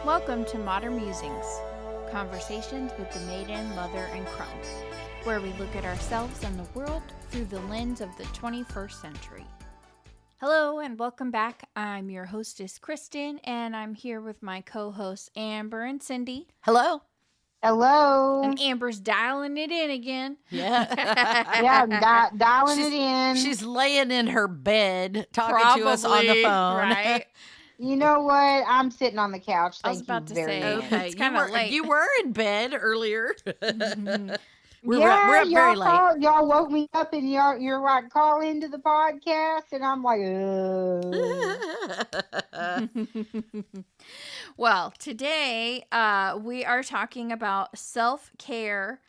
Welcome to Modern Musings, conversations with the maiden, mother, and crone, where we look at ourselves and the world through the lens of the 21st century. Hello and welcome back. I'm your hostess, Kristen, and I'm here with my co-hosts, Amber and Cindy. Hello. Hello. And Amber's dialing it in again. Yeah. Yeah, dialing it in. She's laying in her bed talking to us on the phone. Right? You know what? I'm sitting on the couch. I was Thank about you to very say, much. okay. It's kinda late. You were in bed earlier. Mhm. We're up very late. Y'all woke me up and you're like, call into the podcast. And I'm like, Well, today we are talking about self-care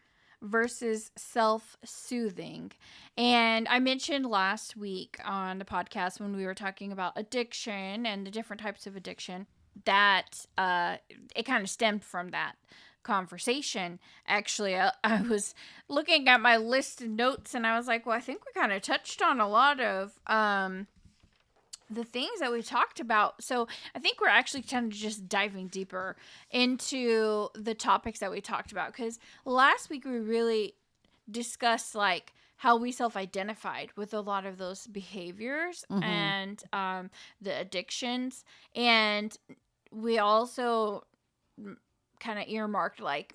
versus self-soothing. And I mentioned last week on the podcast when we were talking about addiction and the different types of addiction that it kind of stemmed from that conversation. Actually, I was looking at my list of notes and I was like, well, I think we kind of touched on a lot of the things that we talked about. So I think we're actually kind of just diving deeper into the topics that we talked about, because last week we really discussed like how we self-identified with a lot of those behaviors and the addictions, and we also kind of earmarked like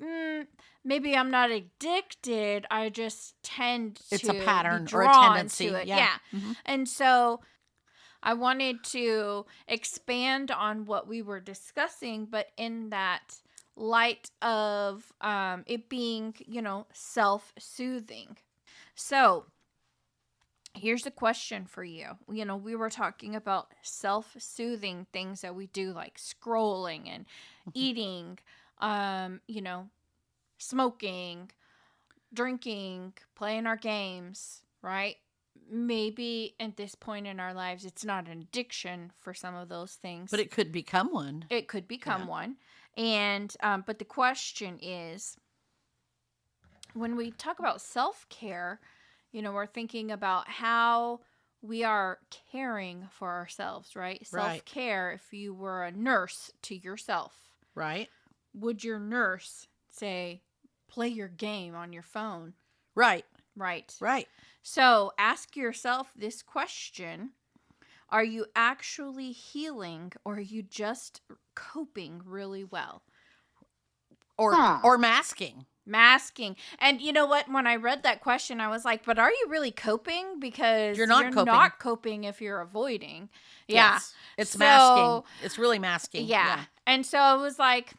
maybe I'm not addicted, I just tend to it's a pattern be or a drawn tendency to it. yeah. And so I wanted to expand on what we were discussing, but in that light of it being, self-soothing. So here's a question for you. We were talking about self-soothing things that we do, like scrolling and eating, smoking, drinking, playing our games, right? Maybe at this point in our lives, it's not an addiction for some of those things. But it could become one. It could become one. And, but the question is, when we talk about self-care, we're thinking about how we are caring for ourselves, right? Self-care, if you were a nurse to yourself. Right. Would your nurse say, play your game on your phone? Right. Right. Right. So ask yourself this question. Are you actually healing, or are you just coping really well? Or masking. Masking. And you know what? When I read that question, I was like, but are you really coping? Because you're not coping if you're avoiding. Yes. It's masking. It's really masking. Yeah. And so I was like,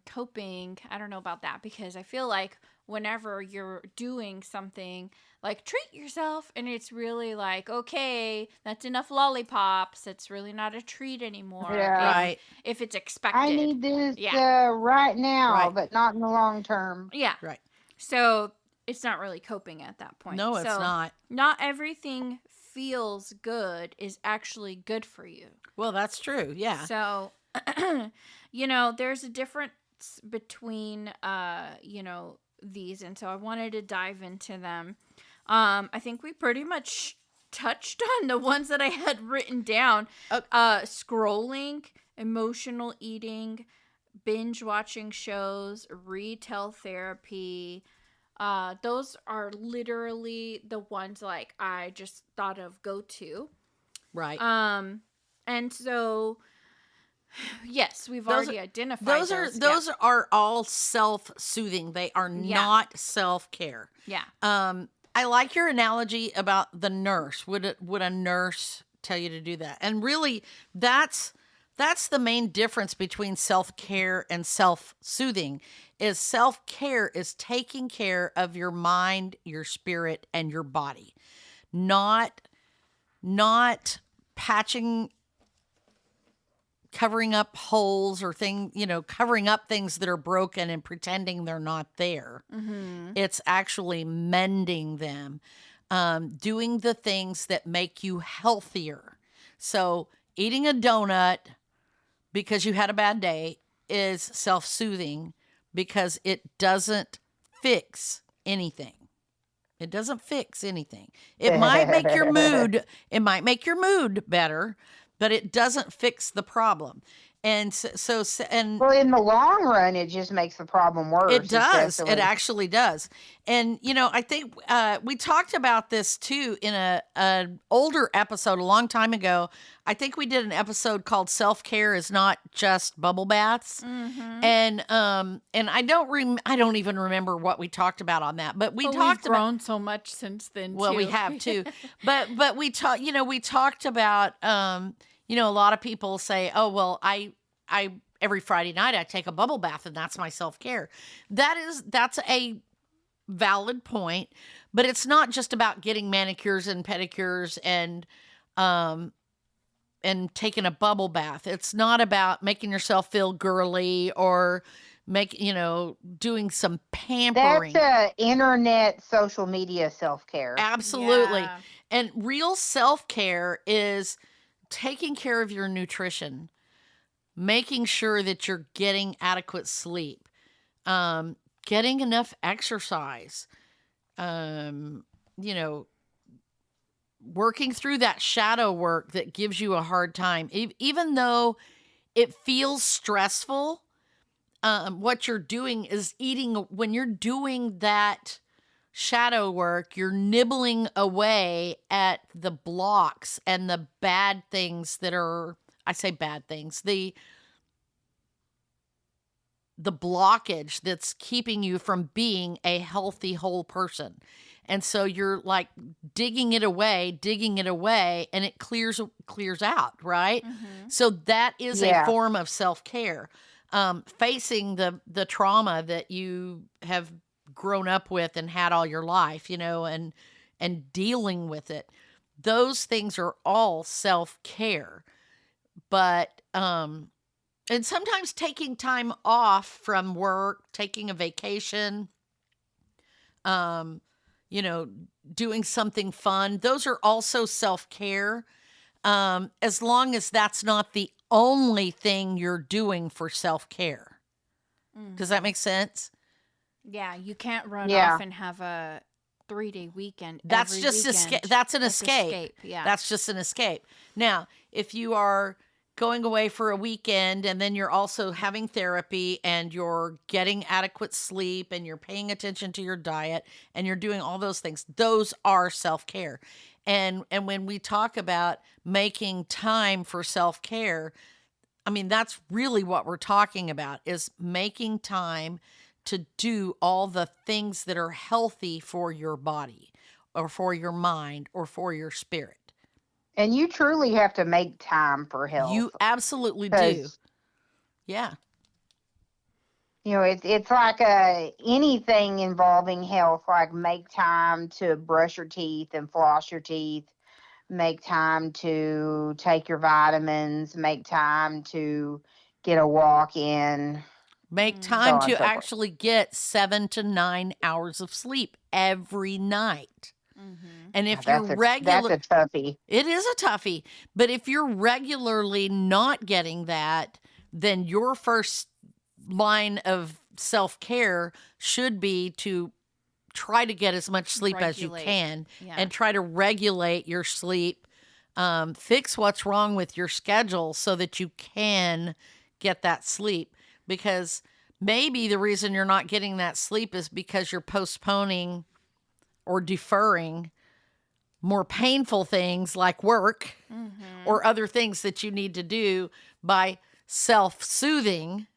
coping. I don't know about that, because I feel like whenever you're doing something like treat yourself and it's really like, okay, that's enough lollipops, it's really not a treat anymore. Yeah. Right. If it's expected. I need this right now, but not in the long term. Yeah. Right. So it's not really coping at that point. No, it's not. Not everything feels good is actually good for you. Well, that's true. Yeah. So, there's a difference between, these. And so I wanted to dive into them. I think we pretty much touched on the ones that I had written down. Scrolling, emotional eating, binge watching shows, retail therapy. Those are literally the ones like I just thought of go to. Right. And so yes, we've already identified those are all self-soothing. They are not self-care. Yeah. I like your analogy about the nurse. Would a nurse tell you to do that? And really, that's the main difference between self-care and self-soothing. Is self-care is taking care of your mind, your spirit, and your body, not patching, covering up holes or covering up things that are broken and pretending they're not there. Mm-hmm. It's actually mending them, doing the things that make you healthier. So eating a donut because you had a bad day is self-soothing, because it doesn't fix anything. It doesn't fix anything. It might make your mood better, but it doesn't fix the problem. And and Well, in the long run, it just makes the problem worse. it does. It especially- actually does. And I think we talked about this too in an older episode a long time ago. I think we did an episode called "Self-Care is Not Just Bubble Baths," and I don't even remember what we talked about on that. But we talked we've grown so much since then. Well, too. we have too. but we talked. We talked about. A lot of people say, "Oh, well, I every Friday night I take a bubble bath and that's my self-care." That's a valid point, but it's not just about getting manicures and pedicures and taking a bubble bath. It's not about making yourself feel girly or doing some pampering. That's internet social media self-care. Absolutely. Yeah. And real self-care is taking care of your nutrition, making sure that you're getting adequate sleep, getting enough exercise, working through that shadow work that gives you a hard time. Even though it feels stressful, what you're doing is eating. When you're doing that shadow work, you're nibbling away at the blocks and the bad things that are, I say bad things, the blockage that's keeping you from being a healthy whole person. And so you're like digging it away, and it clears out, right? So that is a form of self-care. Facing the trauma that you have grown up with and had all your life, and dealing with it. Those things are all self-care. But and sometimes taking time off from work, taking a vacation, doing something fun, those are also self-care. As long as that's not the only thing you're doing for self-care. Does that make sense? Yeah, you can't run Yeah. off and have a 3-day weekend. That's every just weekend. that's an escape. Yeah. That's just an escape. Now, if you are going away for a weekend and then you're also having therapy and you're getting adequate sleep and you're paying attention to your diet and you're doing all those things, those are self-care. And when we talk about making time for self-care, I mean, that's really what we're talking about, is making time to do all the things that are healthy for your body or for your mind or for your spirit. And you truly have to make time for health. You absolutely do. 'Cause, Yeah. it's like anything involving health, like make time to brush your teeth and floss your teeth, make time to take your vitamins, make time to get a walk in. Make So time on to and so forth. actually get 7 to 9 hours of sleep every night. And if you're regular, That's a toughie. it is a toughie. But if you're regularly not getting that, then your first line of self-care should be to try to get as much sleep as you Regulate. can Yeah. and try to regulate your sleep. Fix what's wrong with your schedule so that you can get that sleep. Because maybe the reason you're not getting that sleep is because you're postponing or deferring more painful things like work or other things that you need to do by self-soothing,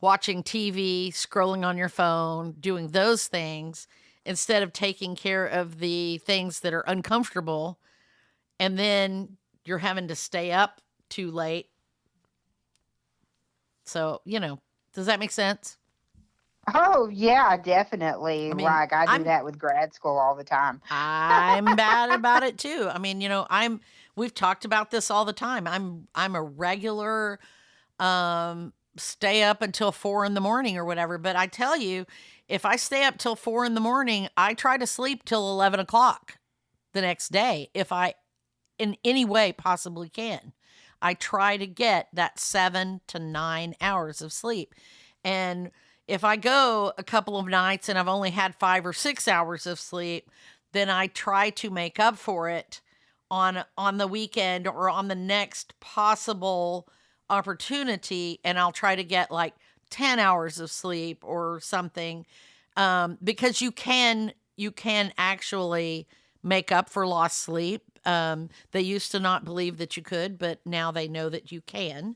watching TV, scrolling on your phone, doing those things instead of taking care of the things that are uncomfortable. And then you're having to stay up too late. So, does that make sense? Oh, yeah, definitely. I mean, like I do I'm- that with grad school all the time. I'm bad about it too. I mean, we've talked about this all the time. I'm a regular stay up until 4 a.m. or whatever. But I tell you, if I stay up till 4 a.m, I try to sleep till 11 o'clock the next day if I in any way possibly can. I try to get that 7 to 9 hours of sleep. And if I go a couple of nights and I've only had 5 or 6 hours of sleep, then I try to make up for it on the weekend or on the next possible opportunity, and I'll try to get like 10 hours of sleep or something, because you can actually make up for lost sleep. They used to not believe that you could, but now they know that you can.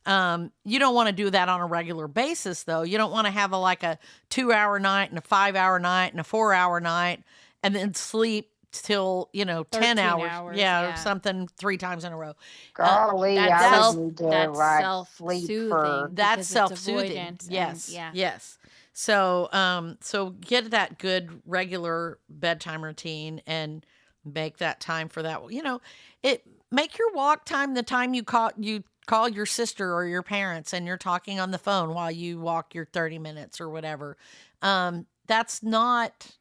You don't want to do that on a regular basis, though. You don't want to have like a 2-hour night and a 5-hour night and a 4-hour night and then sleep till 10 hours, yeah. or something 3 times in a row. Golly, That's I self- would need to that's like self-soothing. sleep for. That's because it's self-soothing. avoidance Yes. and- yeah. Yes. So get that good regular bedtime routine and make that time for that. Make your walk time the time you call your sister or your parents and you're talking on the phone while you walk your 30 minutes or whatever. That's not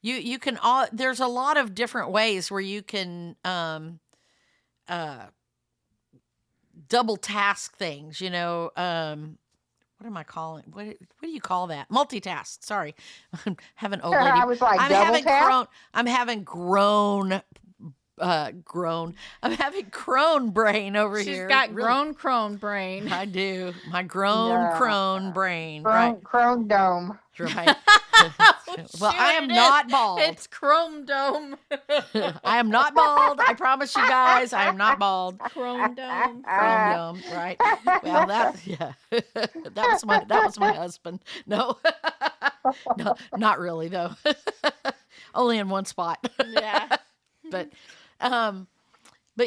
you can there's a lot of different ways where you can double task things, what am I calling? What do you call that? Multitask. Sorry, I'm having old lady. I was like, I'm double having tap? grown. I'm having grown. I'm having crone brain over She's here. got Really. grown crone brain. I do. My grown No. crone brain. Crone dome. Right. Well, Shoot, I am it not is. bald. It's chrome dome. I am not bald. I promise you guys, I am not bald. Chrome dome. Chrome dome, right? Well, that was my husband. No, no, not really though. Only in one spot. Yeah. But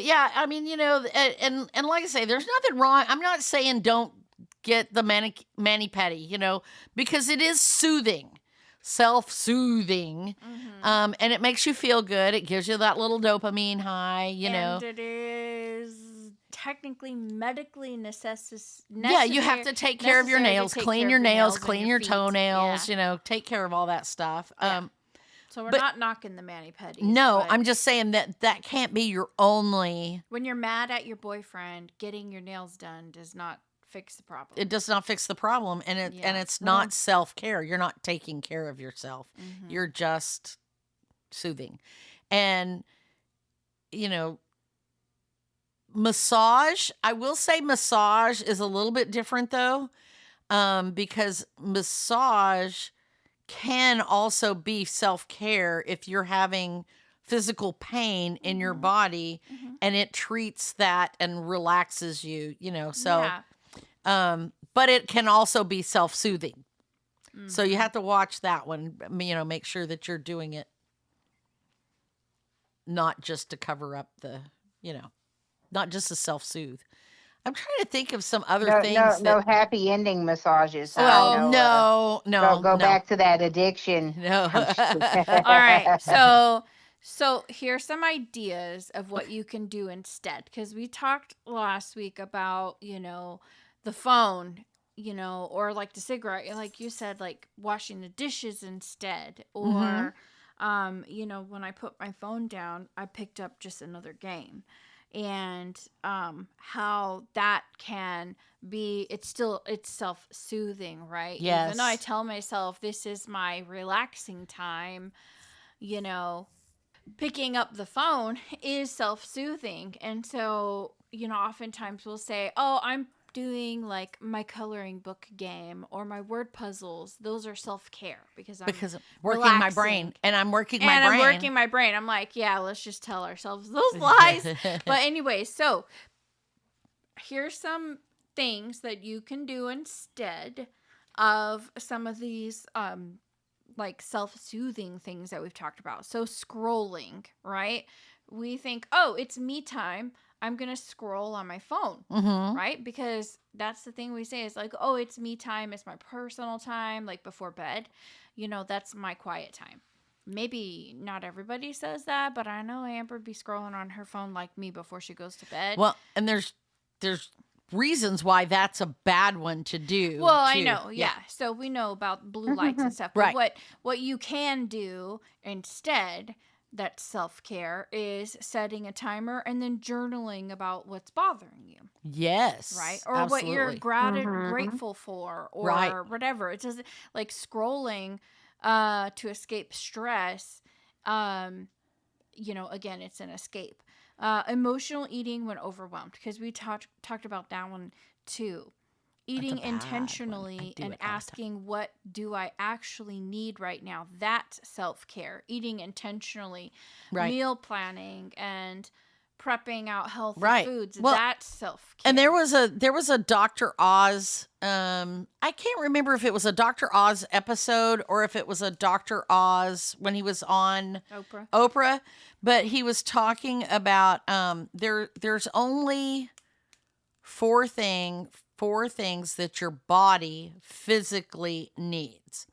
yeah, I mean, and like I say, there's nothing wrong. I'm not saying don't get the mani-pedi, because it is soothing, self-soothing, and it makes you feel good. It gives you that little dopamine high, And it is technically medically necessary. Yeah, you have to take care of your necessary to nails, take clean care your of nails, and clean your feet. toenails, Yeah. take care of all that stuff. Yeah. So we're but- not knocking the mani-pedis. No, but I'm just saying that can't be your only. when you're mad at your boyfriend, getting your nails done does not fix the problem. It does not fix the problem, and Yeah. it's not self-care. You're not taking care of yourself. Mhm. You're just soothing. And massage, I will say massage is a little bit different though, because massage can also be self-care if you're having physical pain in your body, and it treats that and relaxes you, so Yeah. but it can also be self-soothing. So you have to watch that one, make sure that you're doing it not just to cover up the, not just to self-soothe. I'm trying to think of some other things. No happy ending massages. Well, Go back to that addiction. No. All right. So here's some ideas of what you can do instead, because we talked last week about, the phone, or like the cigarette, like you said, like washing the dishes instead, or when I put my phone down, I picked up just another game. And how that can be, it's self-soothing, right? Yes. Even though I tell myself this is my relaxing time, picking up the phone is self-soothing. And so, oftentimes we'll say, oh, I'm doing like my coloring book game or my word puzzles. Those are self-care because I'm working relaxing. my brain, and I'm working and my brain. I'm working my brain. I'm like, yeah, let's just tell ourselves those lies. But anyway, so here's some things that you can do instead of some of these like self-soothing things that we've talked about. So scrolling, right? We think, oh, it's me time. I'm going to scroll on my phone, right? Because that's the thing we say is like, oh, it's me time. It's my personal time, like before bed. That's my quiet time. Maybe not everybody says that, but I know Amber be scrolling on her phone like me before she goes to bed. Well, and there's reasons why that's a bad one to do. Well, too. I know, yeah. So we know about blue lights and stuff. But Right. what you can do instead, that's self-care, is setting a timer and then journaling about what's bothering you. Yes. Right? Or absolutely. what you're grateful for, or Right. whatever. It doesn't, like scrolling to escape stress, again, it's an escape. Emotional eating when overwhelmed, because we talked about that one too. Eating bad one. I intentionally do and it all the time. asking, what do I actually need right now? That's self-care. Eating intentionally, Right. meal planning, and prepping out healthy Right. foods. Well, That's self-care. And there was a Dr. Oz. I can't remember if it was a Dr. Oz episode or if it was a Dr. Oz when he was on Oprah, but he was talking about there's only four things that your body physically needs,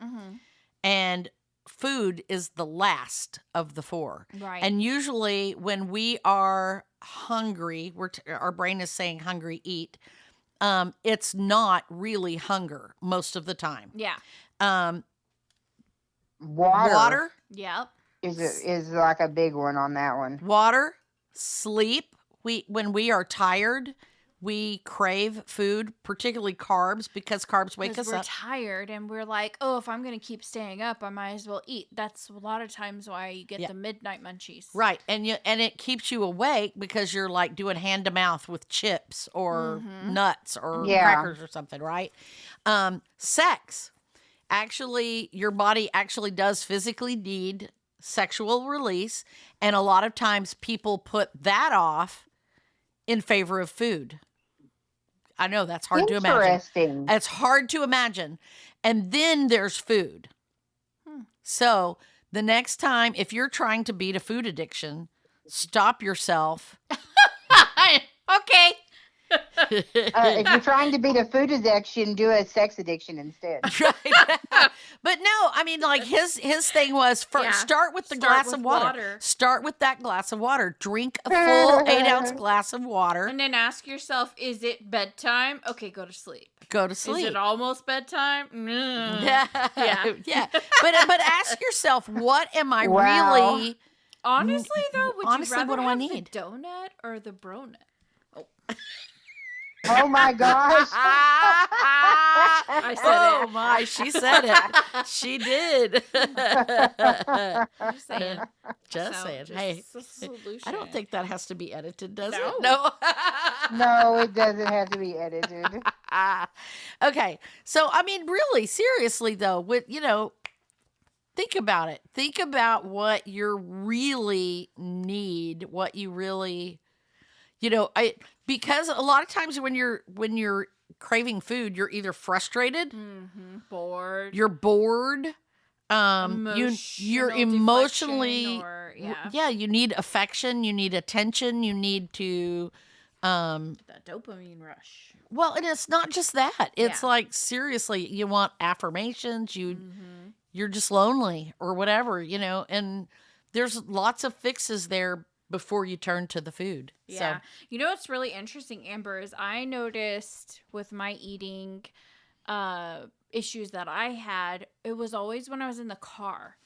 and food is the last of the four. Right. And usually when we are hungry, our brain is saying hungry, eat. It's not really hunger most of the time. Yeah. Water. Yep. Is like a big one on that one. Water, sleep. When we are tired, we crave food, particularly carbs, because carbs wake us we're up. tired and we're like, oh, if I'm going to keep staying up, I might as well eat. That's a lot of times why you get the midnight munchies. Right. And it keeps you awake because you're like doing hand to mouth with chips or nuts or crackers or something, right? Sex. Actually, your body actually does physically need sexual release. And a lot of times people put that off in favor of food. I know that's hard to imagine. Interesting. It's hard to imagine. And then there's food. So the next time, if you're trying to beat a food addiction, stop yourself. Okay. If you're trying to beat a food addiction, do a sex addiction instead. Right. But no, I mean, like his thing was start with the glass of water. Start with that glass of water. Drink a full 8-ounce glass of water. And then ask yourself, is it bedtime? Okay, go to sleep. Go to sleep. Is it almost bedtime? Yeah. Yeah. But ask yourself, what am I really... Honestly, though, would you rather what do I have need? the donut or the bronut? Oh my gosh. I said it. My, she said it. She did. Just saying. Just saying. Hey, a solution. I don't think that has to be edited, does it? No. No, it doesn't have to be edited. Okay. So, I mean, really, seriously, though, think about it. Think about what you really need, what you really... because a lot of times when you're craving food, you're either frustrated, bored, you're bored, you're emotionally, you need affection, you need attention, you need to, that dopamine rush. Well, and it's not just that. It's like, seriously, you want affirmations, you're just lonely or whatever, and there's lots of fixes there before you turn to the food. Yeah. So. You know what's really interesting, Amber, is I noticed with my eating issues that I had, it was always when I was in the car.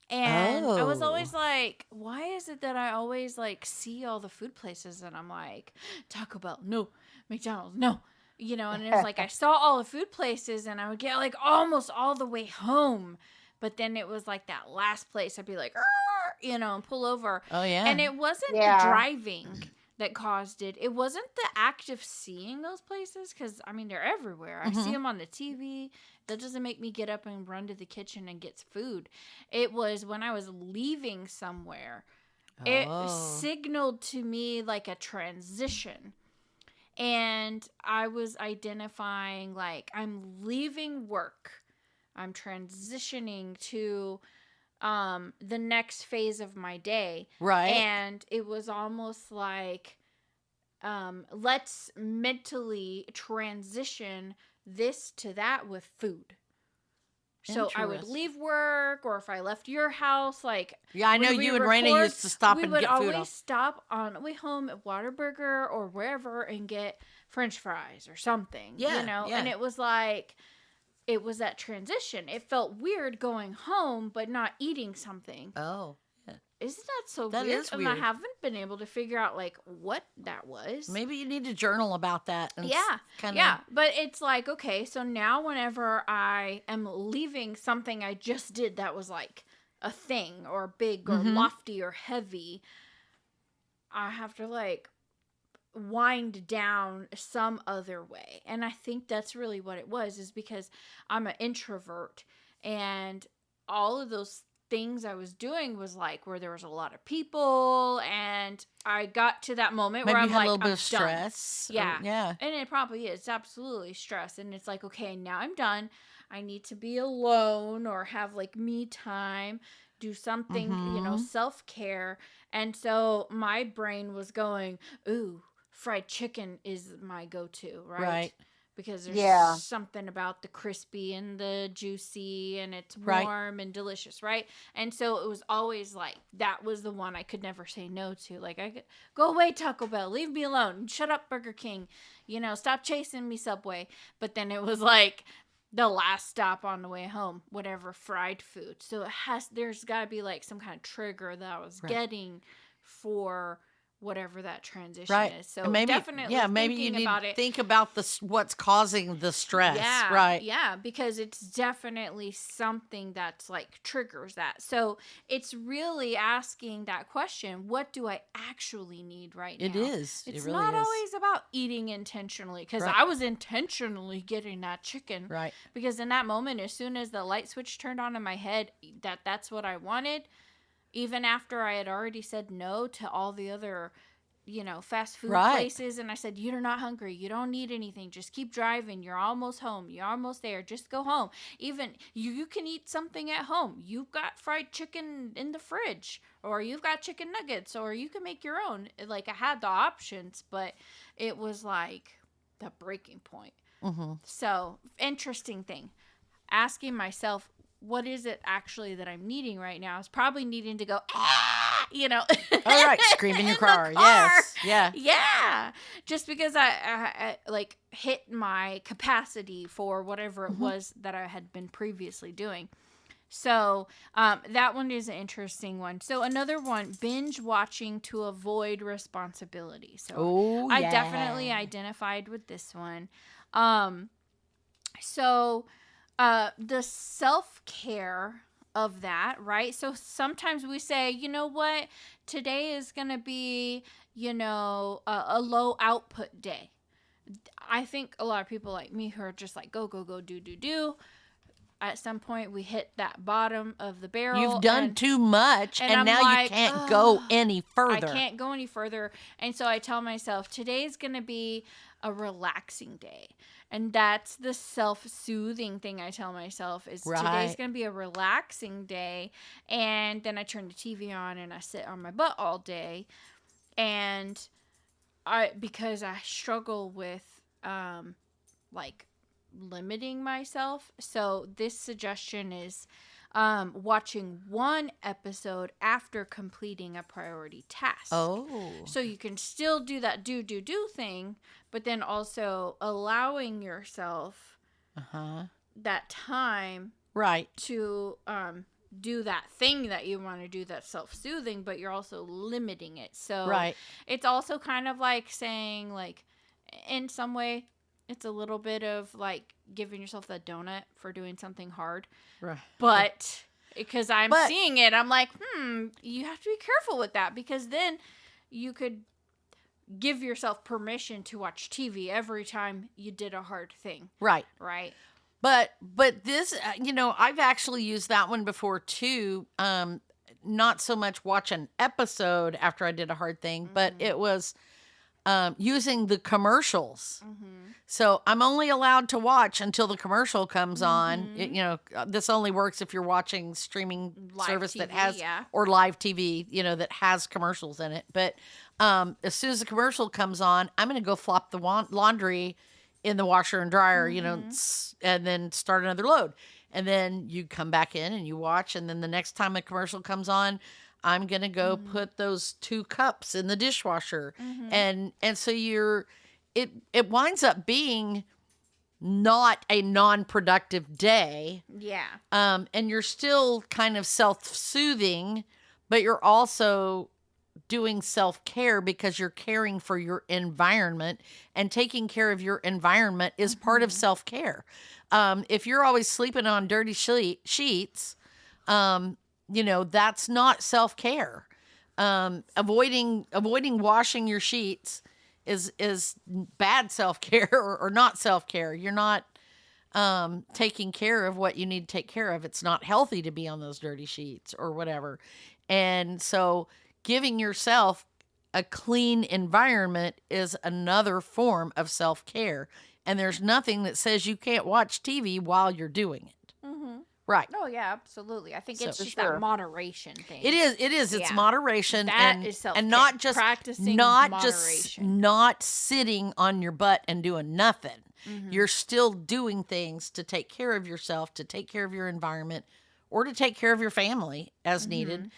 And I was always like, why is it that I always like see all the food places and I'm like, Taco Bell, no, McDonald's, no. And it was like I saw all the food places and I would get like almost all the way home. But then it was like that last place I'd be like, and pull over. Oh, yeah. And it wasn't the driving that caused it. It wasn't the act of seeing those places because, I mean, they're everywhere. I see them on the TV. That doesn't make me get up and run to the kitchen and get food. It was when I was leaving somewhere. It signaled to me like a transition. And I was identifying like I'm leaving work. I'm transitioning to the next phase of my day. Right. And it was almost like, let's mentally transition this to that with food. So I would leave work, or if I left your house, like... Yeah, I know you and Raina used to stop and get food. We would always stop on the way home at Whataburger or wherever and get French fries or something, And it was like... It was that transition. It felt weird going home, but not eating something. Oh, yeah. Isn't that so that weird? Is weird. And I haven't been able to figure out, like, what that was. Maybe you need to journal about that. And But it's like, okay, so now whenever I am leaving something I just did that was, like, a thing or big or lofty or heavy, I have to like wind down some other way. And I think that's really what it was, is because I'm an introvert, and all of those things I was doing was like where there was a lot of people, and I got to that moment Maybe where you I'm had like, a little bit I'm of done. stress. Yeah. Yeah. And it probably is. It's absolutely stress. And it's like, okay, now I'm done. I need to be alone or have like me time, do something, Mm-hmm. self-care. And so my brain was going, ooh, fried chicken is my go-to, right? Right. Because there's Yeah. something about the crispy and the juicy, and it's Right. warm and delicious, right? And so it was always like, that was the one I could never say no to. Like, I could go away, Taco Bell, leave me alone, shut up, Burger King, stop chasing me, Subway. But then it was like the last stop on the way home, whatever fried food. So there's got to be like some kind of trigger that I was Right. getting for whatever that transition Right. is. So And maybe, definitely maybe you thinking need about to it. think about what's causing the stress. Yeah, Right. yeah, because it's definitely something that's like triggers that. So it's really asking that question, what do I actually need right now? It is. It's it really not is. always about eating intentionally, because Right. I was intentionally getting that chicken. Right. Because in that moment, as soon as the light switch turned on in my head, that's what I wanted, even after I had already said no to all the other fast food Right. places, and I said, you're not hungry, you don't need anything, just keep driving, you're almost home, you're almost there, just go home. Even you can eat something at home, you've got fried chicken in the fridge, or you've got chicken nuggets, or you can make your own. Like, I had the options, but it was like the breaking point. Mm-hmm. So, interesting thing, asking myself, what is it actually that I'm needing right now? Is probably needing to go, All right, scream in your car. car. Yes. Yeah. Yeah. Just because I like hit my capacity for whatever it was that I had been previously doing. So that one is an interesting one. So another one, binge watching to avoid responsibility. So I definitely identified with this one. So the self-care of that, right? So sometimes we say, you know what, today is going to be, a low output day. I think a lot of people like me who are just like, go, do. At some point, we hit that bottom of the barrel. You've done too much, and now like, you can't go any further. I can't go any further. And so I tell myself, today's going to be a relaxing day. And that's the self-soothing thing I tell myself is today's going to be a relaxing day. And then I turn the TV on and I sit on my butt all day. And because I struggle with like limiting myself. So this suggestion is watching one episode after completing a priority task. Oh. So you can still do that do thing, but then also allowing yourself that time to do that thing that you want to do that's self-soothing, but you're also limiting it. So it's also kind of like saying, like, in some way, it's a little bit of like giving yourself that donut for doing something hard. Right. But because I'm seeing it, I'm like, you have to be careful with that, because then you could give yourself permission to watch TV every time you did a hard thing. Right. Right. But this, I've actually used that one before too. Not so much watch an episode after I did a hard thing, but it was using the commercials. So I'm only allowed to watch until the commercial comes on. This only works if you're watching streaming Live service TV, that has, yeah. or live TV, that has commercials in it. But as soon as the commercial comes on, I'm going to go flop the laundry in the washer and dryer, and then start another load. And then you come back in and you watch. And then the next time a commercial comes on, I'm going to go put those 2 cups in the dishwasher. And so it winds up being not a non-productive day. Yeah. And you're still kind of self-soothing, but you're also doing self-care because you're caring for your environment, and taking care of your environment is part of self-care. If you're always sleeping on dirty sheets, that's not self-care. avoiding washing your sheets is bad self-care or not self-care. You're not taking care of what you need to take care of. It's not healthy to be on those dirty sheets or whatever. And so giving yourself a clean environment is another form of self-care. And there's nothing that says you can't watch TV while you're doing it. Mm-hmm. Right. Oh yeah, absolutely. I think it's For just sure. that moderation thing. It is. It's Yeah. moderation That and is self-care. and not just Practicing not moderation. not sitting on your butt and doing nothing. Mm-hmm. You're still doing things to take care of yourself, to take care of your environment, or to take care of your family as needed.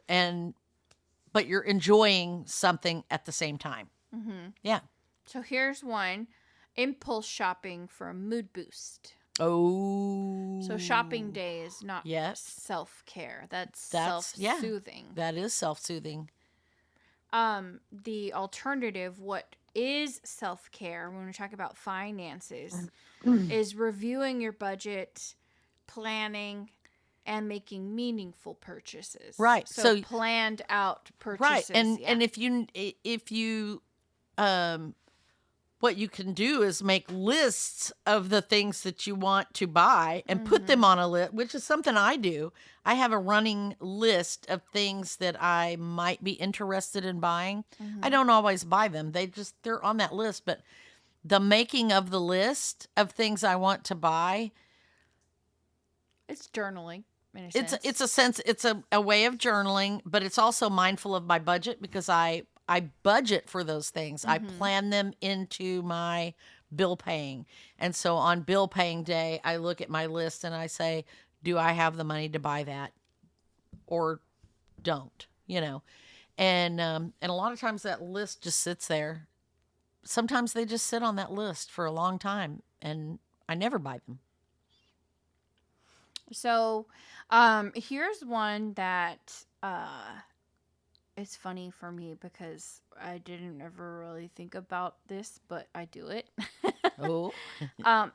But you're enjoying something at the same time. Mm-hmm. Yeah. So here's one: impulse shopping for a mood boost. Oh. So shopping day is not Yes. self-care. That's yeah. self-soothing. That is self-soothing. The alternative, what is self-care when we talk about finances, is reviewing your budget, planning, and making meaningful purchases. Right. So So- planned out purchases. Right. And yeah. and if you what you can do is make lists of the things that you want to buy and put them on a list, which is something I do. I have a running list of things that I might be interested in buying. I don't always buy them. They're on that list, but the making of the list of things I want to buy, it's journaling. In a sense. it's a way of journaling, but it's also mindful of my budget because I budget for those things. I plan them into my bill paying. And so on bill paying day, I look at my list and I say, do I have the money to buy that or don't, And a lot of times that list just sits there. Sometimes they just sit on that list for a long time and I never buy them. So, here's one that it's funny for me because I didn't ever really think about this, but I do it. Oh.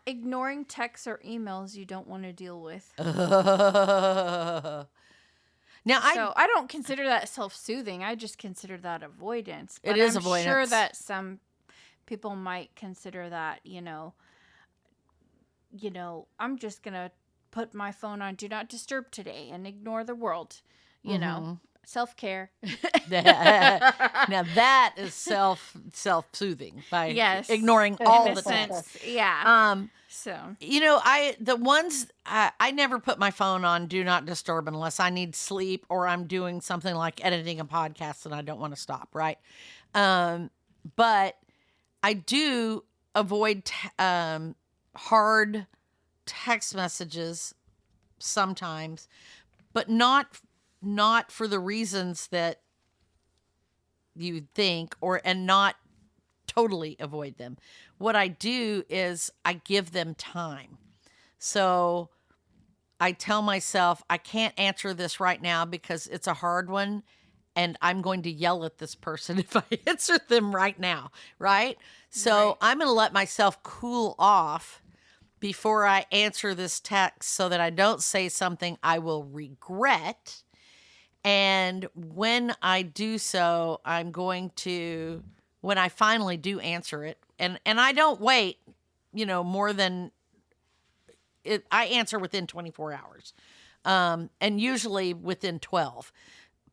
Ignoring texts or emails you don't want to deal with. Now, So I don't consider that self-soothing. I just consider that avoidance. But It is I'm sure avoidance. that some people might consider that, I'm just going to put my phone on do not disturb today and ignore the world, self-care. now that is self-soothing by Yes. ignoring In all a the sense, texts. yeah. Um, So, the ones I never put my phone on do not disturb unless I need sleep or I'm doing something like editing a podcast and I don't want to stop, right? But I do avoid hard text messages sometimes, but not for the reasons that you think and not totally avoid them. What I do is I give them time. So I tell myself I can't answer this right now because it's a hard one and I'm going to yell at this person if I answer them right now, right? So Right. I'm going to let myself cool off before I answer this text so that I don't say something I will regret. And when I do so, I'm going to, when I finally do answer it, and I don't wait, more than it, I answer within 24 hours, and usually within 12.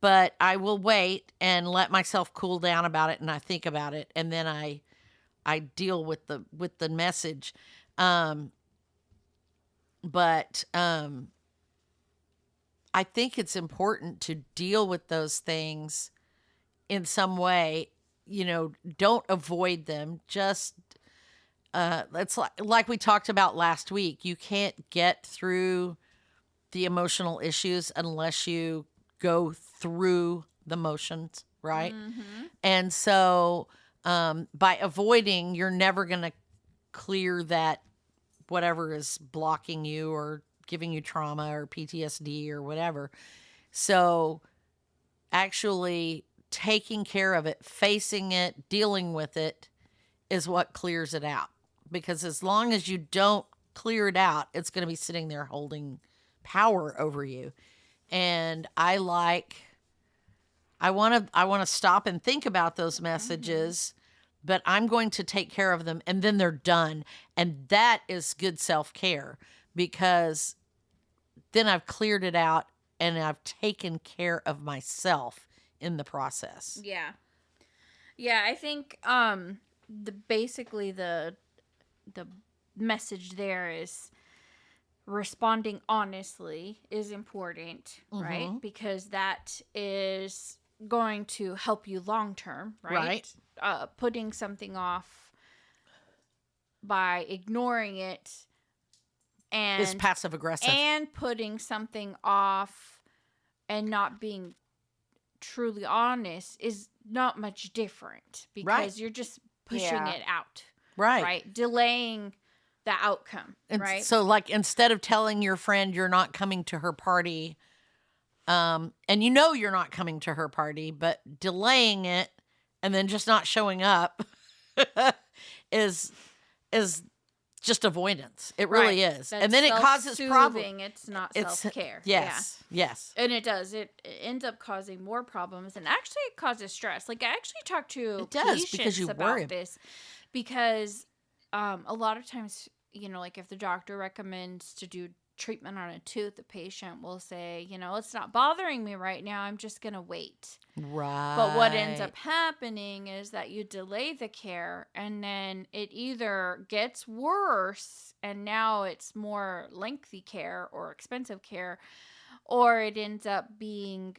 But I will wait and let myself cool down about it, and I think about it, and then I deal with the message. But I think it's important to deal with those things in some way. Don't avoid them. Just it's like we talked about last week. You can't get through the emotional issues unless you go through the motions, right? And so by avoiding, you're never going to clear that whatever is blocking you or giving you trauma or PTSD or whatever. So actually taking care of it, facing it, dealing with it is what clears it out. Because as long as you don't clear it out, it's going to be sitting there holding power over you. And I like I want to stop and think about those messages, but I'm going to take care of them and then they're done. And that is good self-care because then I've cleared it out and I've taken care of myself in the process. Yeah. Yeah, I think the message there is responding honestly is important, right? Because that is going to help you long term, right? Putting something off by ignoring it Is and passive aggressive. and putting something off and not being truly honest is not much different because you're just pushing it out. Right. Delaying the outcome. And right. so, like, instead of telling your friend you're not coming to her party, and you know you're not coming to her party, but delaying it and then just not showing up is just avoidance. It really is. That's and then it causes problems. It's not self-care. Yes. Yes. And it does. It ends up causing more problems, and actually it causes stress. Like, I actually talked to patients about this because a lot of times, like if the doctor recommends to do treatment on a tooth, the patient will say, it's not bothering me right now. I'm just going to wait. Right. But what ends up happening is that you delay the care and then it either gets worse and now it's more lengthy care or expensive care, or it ends up being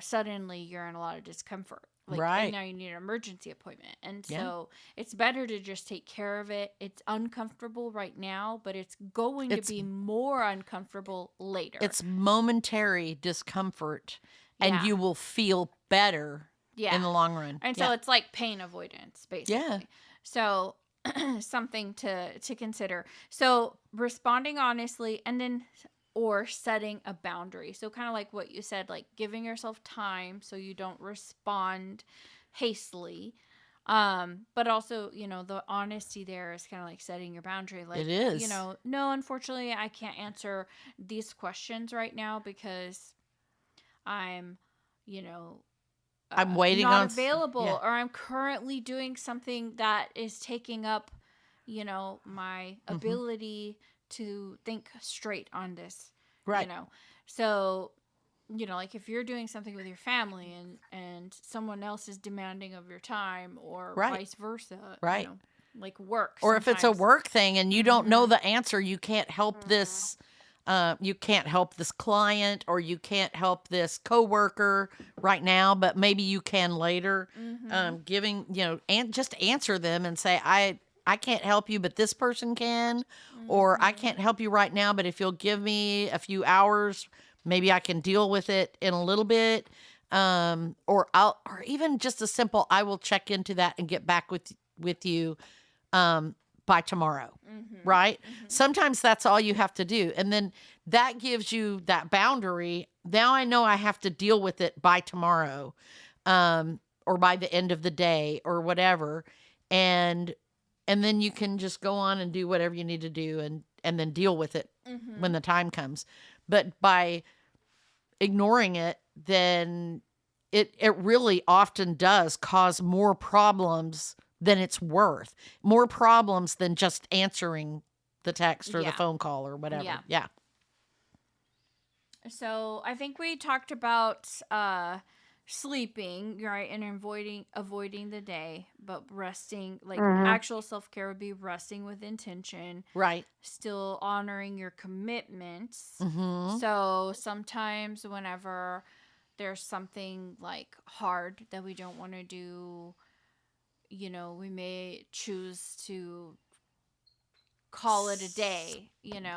suddenly you're in a lot of discomfort. And now you need an emergency appointment. And so it's better to just take care of it. It's uncomfortable right now, but it's going to be more uncomfortable later. It's momentary discomfort, and you will feel better in the long run. And so it's like pain avoidance, basically. Yeah. So something to consider. So responding honestly and then or setting a boundary. So kind of like what you said, like giving yourself time so you don't respond hastily. But also, the honesty there is kind of like setting your boundary. Like, it is. No, unfortunately, I can't answer these questions right now because I'm, I'm waiting not on available, or I'm currently doing something that is taking up, my ability to think straight on this. Right. So, like if you're doing something with your family and someone else is demanding of your time or vice versa. Right. Like work. Or if it's a work thing and you don't know the answer, you can't help this. You can't help this client or you can't help this coworker right now, but maybe you can later. Giving, and just answer them and say, I can't help you, but this person can, or I can't help you right now, but if you'll give me a few hours, maybe I can deal with it in a little bit. Or even just a simple, I will check into that and get back with you, by tomorrow. Right. Sometimes that's all you have to do. And then that gives you that boundary. Now I know I have to deal with it by tomorrow, or by the end of the day or whatever. And then you can just go on and do whatever you need to do and then deal with it when the time comes. But by ignoring it, then it really often does cause more problems than it's worth. More problems than just answering the text or the phone call or whatever. Yeah. So I think we talked about sleeping, right, and avoiding the day, but resting, like actual self-care would be resting with intention, right, still honoring your commitments. So sometimes whenever there's something like hard that we don't want to do, we may choose to call it a day,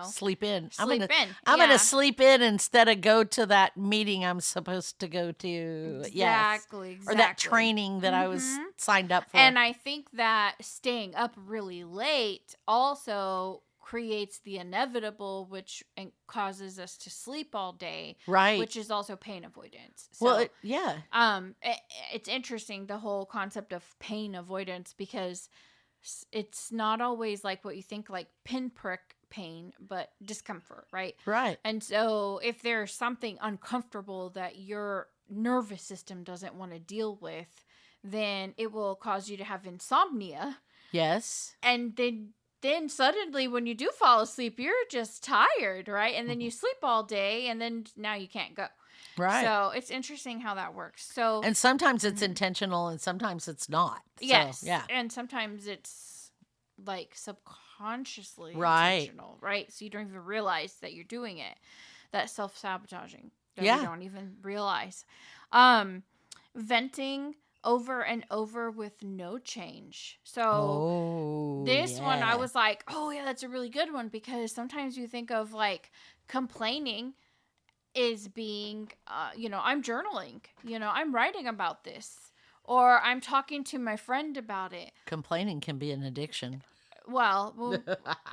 Sleep in. I'm going to sleep in instead of go to that meeting I'm supposed to go to. Exactly. Or that training that I was signed up for. And I think that staying up really late also creates the inevitable, which causes us to sleep all day. Right. Which is also pain avoidance. So, well, it's interesting, the whole concept of pain avoidance, because it's not always like what you think, like pinprick pain, but discomfort, right? Right. And so if there's something uncomfortable that you're nervous system doesn't want to deal with, then it will cause you to have insomnia. Yes. And then suddenly when you do fall asleep, you're just tired, right? And then you sleep all day, and then now you can't go. Right. So it's interesting how that works. So And sometimes it's intentional and sometimes it's not. yes. So, yeah. And sometimes it's like subconsciously Right. intentional, right? So you don't even realize that you're doing it. That self-sabotaging that Yeah. we don't even realize. Venting over and over with no change. So this one I was like, oh yeah, that's a really good one, because sometimes you think of like complaining is being, I'm journaling, I'm writing about this, or I'm talking to my friend about it. Complaining can be an addiction. Well,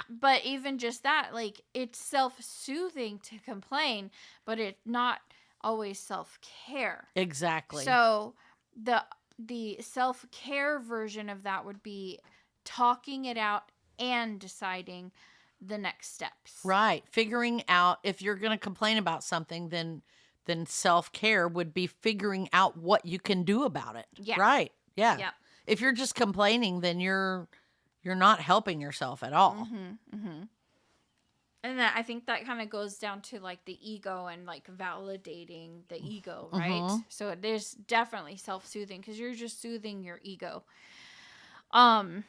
but even just that, like, it's self-soothing to complain, but it's not always self-care. Exactly. So the self-care version of that would be talking it out and deciding the next steps. Right. Figuring out, if you're going to complain about something, then self-care would be figuring out what you can do about it. Yeah. Right. Yeah. Yep. If you're just complaining, then you're not helping yourself at all. And then I think that kind of goes down to like the ego and like validating the ego, right? So there's definitely self-soothing, because you're just soothing your ego. The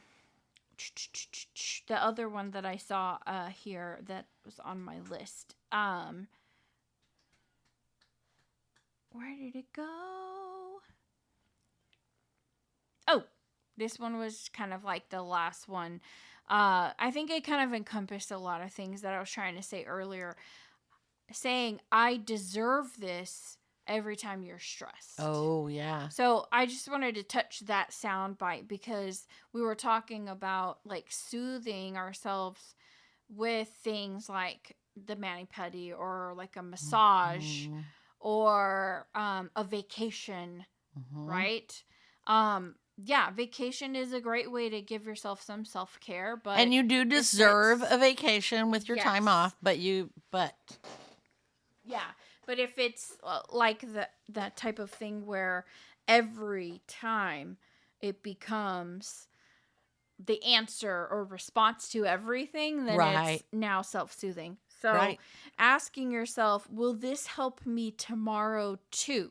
other one that I saw here that was on my list. Where did it go? Oh, this one was kind of like the last one. I think it kind of encompassed a lot of things that I was trying to say earlier. Saying, I deserve this every time you're stressed. Oh, yeah. So I just wanted to touch that sound bite, because we were talking about like soothing ourselves with things like the mani-pedi, or like a massage, or a vacation, right? Yeah, vacation is a great way to give yourself some self-care, but and you do deserve a vacation with your time Yes. off, but yeah, but if it's like that type of thing where every time it becomes the answer or response to everything, then it's now self-soothing. So asking yourself, will this help me tomorrow too?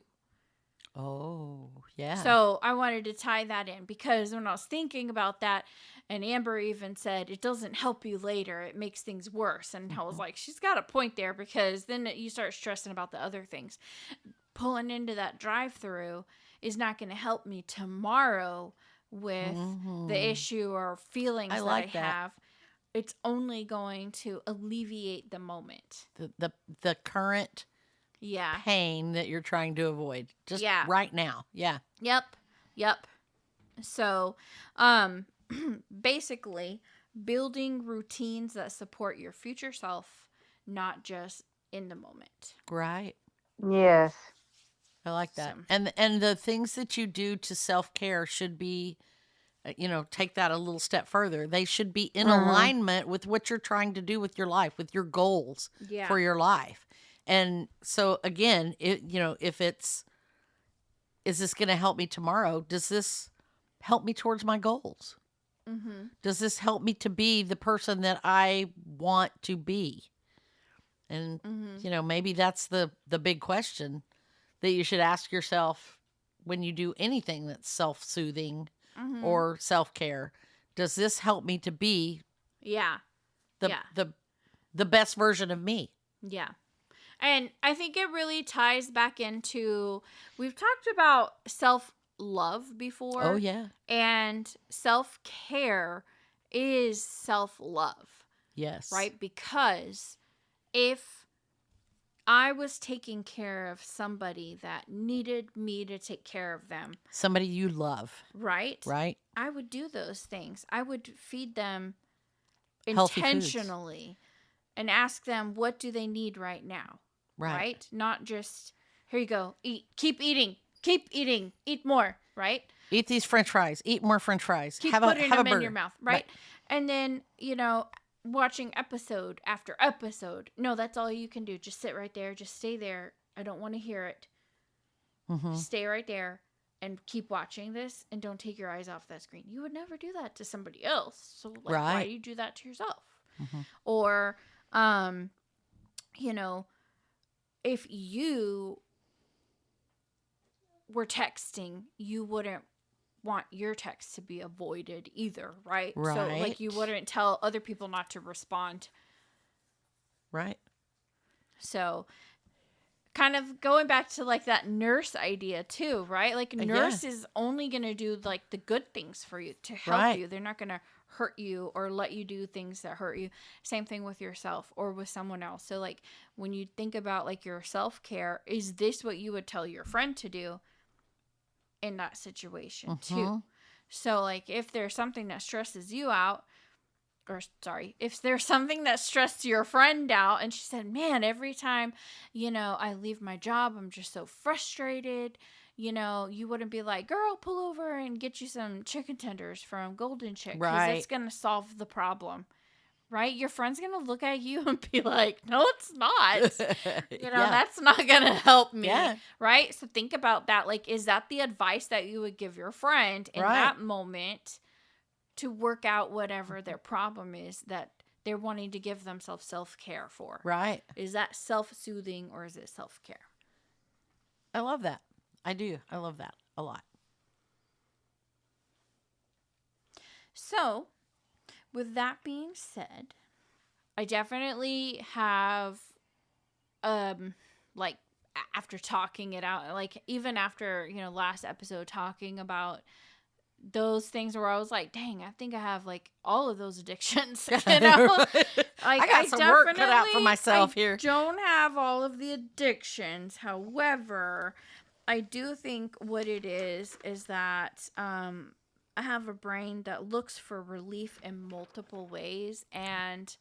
Oh, yeah. So I wanted to tie that in, because when I was thinking about that, and Amber even said, it doesn't help you later, it makes things worse. And I was like, she's got a point there, because then you start stressing about the other things. Pulling into that drive-through is not going to help me tomorrow with the issue or feelings that I have. It's only going to alleviate the moment. The current pain that you're trying to avoid. Just right now. Yeah. Yep. So, basically, building routines that support your future self, not just in the moment. Right. Yes. I like that. So. And the things that you do to self-care should be, take that a little step further. They should be in alignment with what you're trying to do with your life, with your goals for your life. And so again, if it's, is this going to help me tomorrow? Does this help me towards my goals? Does this help me to be the person that I want to be? And, maybe that's the big question that you should ask yourself when you do anything that's self-soothing or self-care. Does this help me to be the best version of me? Yeah. And I think it really ties back into, we've talked about self-love before. Oh, yeah. And self-care is self-love. Yes. Right? Because if I was taking care of somebody that needed me to take care of them. Somebody you love. Right? Right. I would do those things. I would feed them healthy intentionally and ask them, what do they need right now? Right? Not just, here you go, eat, keep eating, eat more, right? Eat these French fries, eat more French fries. Keep have putting them a in your mouth, right? And then, watching episode after episode. No, that's all you can do. Just sit right there. Just stay there. I don't want to hear it. Stay right there and keep watching this and don't take your eyes off that screen. You would never do that to somebody else. So like, why do you do that to yourself? Or, you know, if you were texting, you wouldn't want your text to be avoided either, right? So like you wouldn't tell other people not to respond. Right. So kind of going back to like that nurse idea too, right? Like a nurse is only going to do like the good things for you to help you. They're not going to hurt you or let you do things that hurt you. Same thing with yourself or with someone else. So like when you think about like your self-care, is this what you would tell your friend to do in that situation too? So like if there's something that stresses you out, or sorry, if there's something that stressed your friend out and she said, man, every time, you know, I leave my job, I'm just so frustrated. You know, you wouldn't be like, girl, pull over and get you some chicken tenders from Golden Chick. Because it's going to solve the problem. Right? Your friend's going to look at you and be like, no, it's not. You know, that's not going to help me. Right? So think about that. Like, is that the advice that you would give your friend in that moment to work out whatever their problem is that they're wanting to give themselves self-care for? Right. Is that self-soothing or is it self-care? I love that. I do. I love that a lot. So, with that being said, I definitely have, like, after talking it out, like, even after, you know, last episode talking about those things where I was like, dang, I think I have, like, all of those addictions, you know? Like, I got some work cut out for myself here. I don't have all of the addictions. However, I do think what it is that, I have a brain that looks for relief in multiple ways, and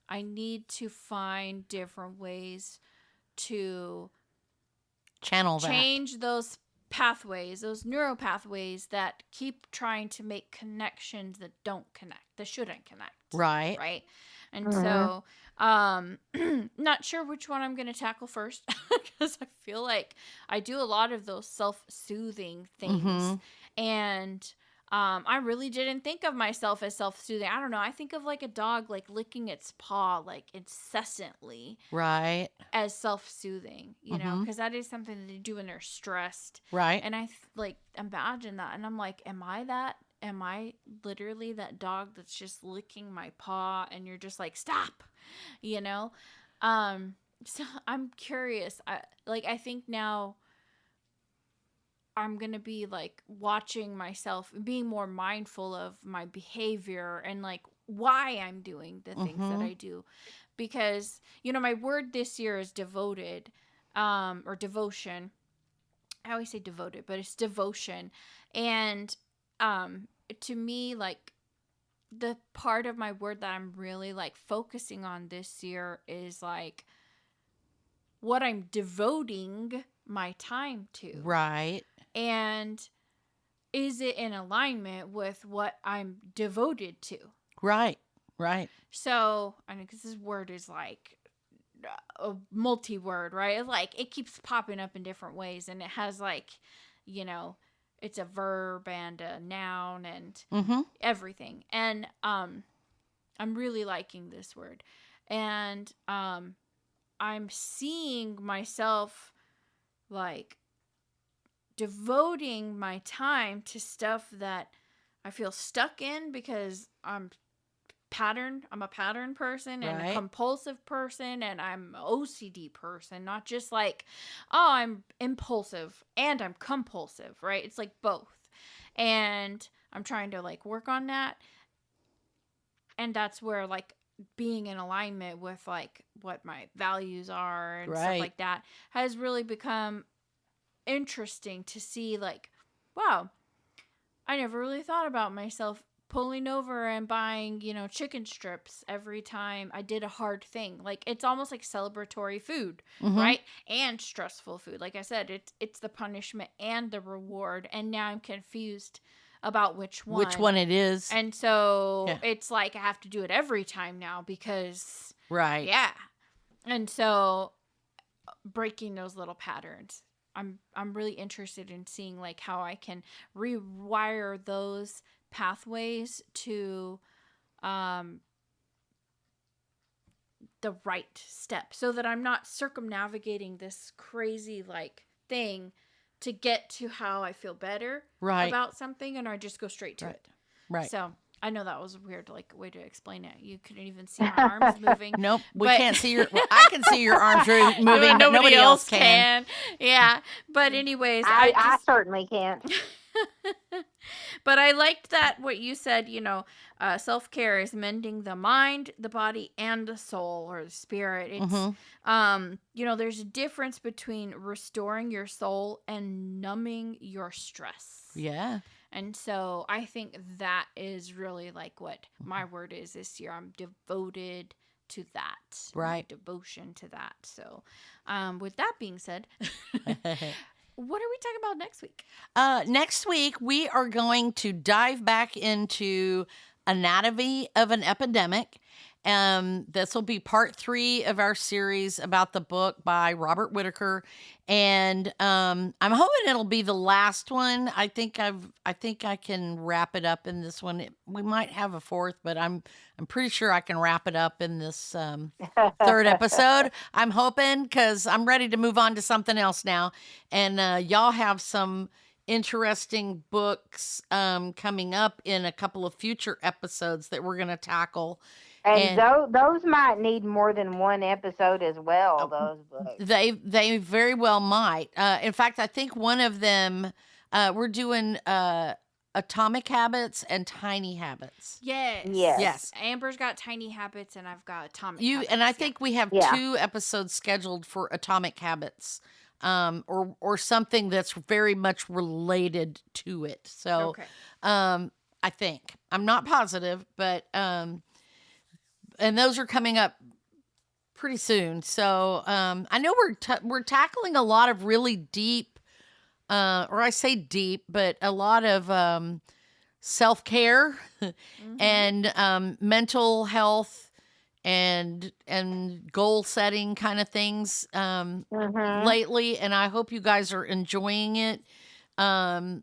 I need to find different ways to change those pathways, those neural pathways that keep trying to make connections that don't connect, that shouldn't connect. Right. Right. And so, not sure which one I'm going to tackle first because I feel like I do a lot of those self-soothing things. And I really didn't think of myself as self-soothing. I don't know. I think of like a dog like licking its paw like incessantly. Right. As self-soothing, you know, because that is something that they do when they're stressed. Right. And I like imagine that. And I'm like, am I that? Am I literally that dog that's just licking my paw and you're just like, stop, you know? So I'm curious. I think now I'm going to be like watching myself, being more mindful of my behavior and like why I'm doing the things that I do. Because, you know, my word this year is devoted, or devotion. I always say devoted, but it's devotion. And, to me, like the part of my word that I'm really like focusing on this year is like what I'm devoting my time to. Right. And is it in alignment with what I'm devoted to? Right. Right. So, I mean, because this word is like a multi-word, right? It's like it keeps popping up in different ways, and it has like, you know, it's a verb and a noun and everything. And I'm really liking this word, and I'm seeing myself like devoting my time to stuff that I feel stuck in because I'm a pattern person and a compulsive person, and I'm an OCD person, not just like, oh, I'm impulsive and I'm compulsive, right? It's like both. And I'm trying to like work on that. And that's where like being in alignment with like what my values are and stuff like that has really become interesting to see. Like, wow, I never really thought about myself pulling over and buying, you know, chicken strips every time I did a hard thing. Like, it's almost like celebratory food, right? And stressful food. Like I said, it's the punishment and the reward. And now I'm confused about which one it is. And so it's like I have to do it every time now because and so breaking those little patterns I'm really interested in seeing like how I can rewire those pathways to the right step so that I'm not circumnavigating this crazy like thing to get to how I feel better about something, and I just go straight to it. Right. So I know that was a weird like way to explain it. You couldn't even see my arms moving. Nope, we can't see your. Well, I can see your arms moving, but nobody else can. Yeah, but anyways, I certainly can't. But I liked that what you said. Self-care is mending the mind, the body, and the soul or the spirit. It's there's a difference between restoring your soul and numbing your stress. Yeah. And so I think that is really like what my word is this year. I'm devoted to that. Right. Devotion to that. So with that being said, what are we talking about next week? Next week, we are going to dive back into Anatomy of an Epidemic. This will be part 3 of our series about the book by Robert Whitaker, and I'm hoping it'll be the last one. I think I can wrap it up in this one. We might have a fourth, but I'm pretty sure I can wrap it up in this third episode. I'm hoping, because I'm ready to move on to something else now, and y'all have some interesting books coming up in a couple of future episodes that we're going to tackle. And those might need more than one episode as well, those books. They very well might. In fact, I think one of them, we're doing Atomic Habits and Tiny Habits. Yes. Amber's got Tiny Habits and I've got Atomic Habits. And I think we have 2 episodes scheduled for Atomic Habits. Or something that's very much related to it. So, I think. I'm not positive, but and those are coming up pretty soon. So, I know we're tackling a lot of really deep, or I say deep, but a lot of self-care and mental health and goal setting kind of things lately, and I hope you guys are enjoying it. I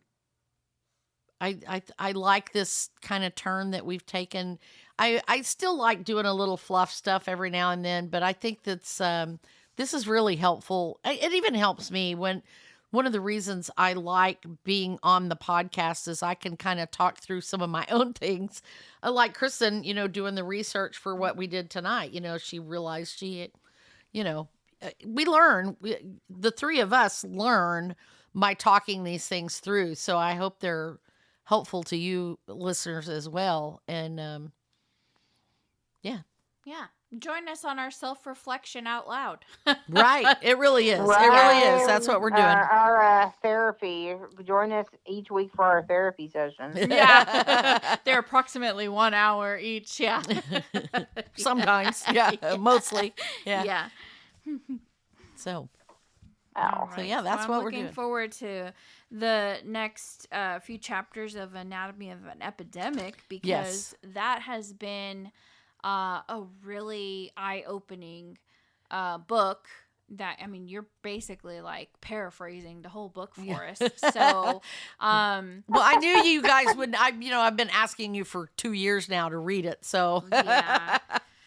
like this kind of turn that we've taken. I still like doing a little fluff stuff every now and then, but I think that's this is really helpful. It even helps me when one of the reasons I like being on the podcast is I can kind of talk through some of my own things. Like Kristen, doing the research for what we did tonight. She realized we learn, the 3 of us learn by talking these things through. So I hope they're helpful to you listeners as well. And yeah. Join us on our self-reflection out loud. Right. It really is. Right. It really is. That's what we're doing. Our therapy. Join us each week for our therapy session. Yeah. They're approximately 1 hour each. Yeah. Sometimes. Yeah. Mostly. Yeah. Yeah. So. Right. So yeah, that's what we're doing. I'm looking forward to the next few chapters of Anatomy of an Epidemic, because that has been a really eye-opening book that, you're basically like paraphrasing the whole book for us. So, well, I knew you guys would, I've been asking you for 2 years now to read it. So yeah,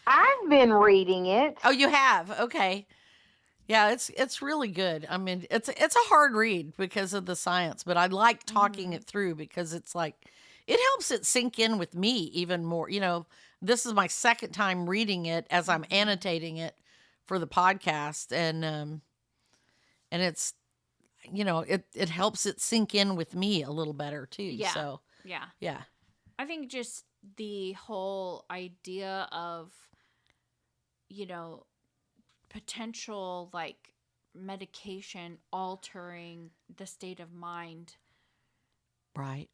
I've been reading it. Oh, you have? Okay. Yeah, it's really good. It's a hard read because of the science, but I like talking it through because it's like, it helps it sink in with me even more. This is my second time reading it as I'm annotating it for the podcast, and it's, it helps it sink in with me a little better too. Yeah. So yeah. I think just the whole idea of, potential like medication altering the state of mind, right,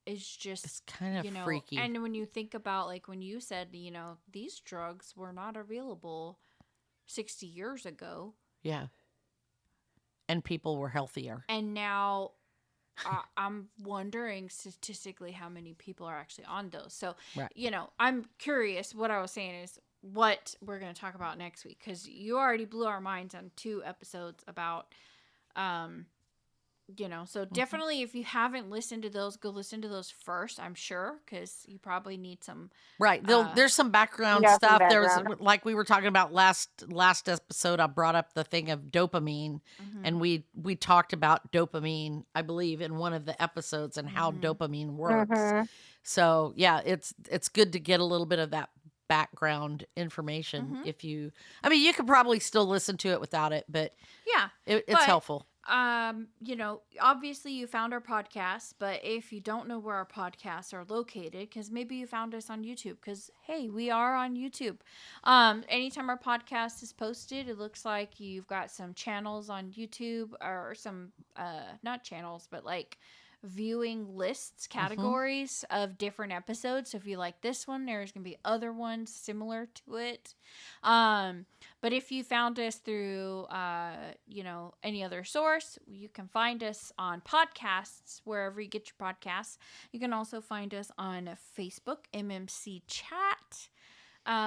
is just, it's kind of freaky. And when you think about, like, when you said, these drugs were not available 60 years ago. Yeah. And people were healthier. And now I'm wondering statistically how many people are actually on those. So, right. I'm curious. What I was saying is what we're going to talk about next week, because you already blew our minds on 2 episodes about So definitely if you haven't listened to those, go listen to those first, I'm sure, because you probably need some. Right. There's some background Yeah, some stuff. There was, background. like we were talking about last episode, I brought up the thing of dopamine, Mhm. and we talked about dopamine, I believe, in one of the episodes and how dopamine works. Mm-hmm. So yeah, it's good to get a little bit of that background information. Mhm. If you, I mean, you could probably still listen to it without it, but Yeah. it's But, helpful. Obviously you found our podcast, but if you don't know where our podcasts are located, because maybe you found us on YouTube, because hey, we are on YouTube. Anytime our podcast is posted, it looks like you've got some channels on YouTube, or some not channels, but like viewing lists, categories of different episodes. So if you like this one, there's gonna be other ones similar to it. But if you found us through, any other source, you can find us on podcasts, wherever you get your podcasts. You can also find us on Facebook, MMC Chat,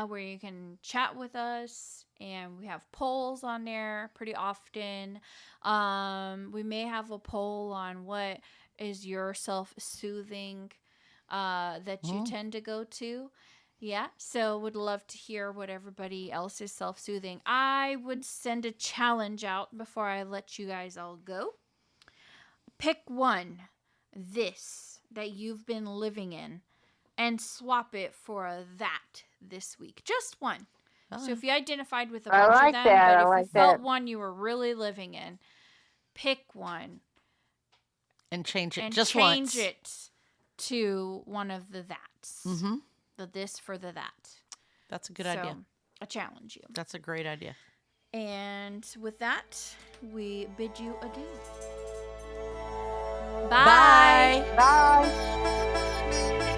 where you can chat with us. And we have polls on there pretty often. We may have a poll on what is your self-soothing that you tend to go to. Yeah, so would love to hear what everybody else is self-soothing. I would send a challenge out before I let you guys all go. Pick one, that you've been living in, and swap it for a that this week. Just one. So if you identified with a I bunch like of them, that. but I if like you felt that. one you were really living in, pick one And change it and just change once. it to one of the that's. Mm-hmm. The this for the that. That's a good idea. I challenge you. That's a great idea. And with that, we bid you adieu. Bye. Bye.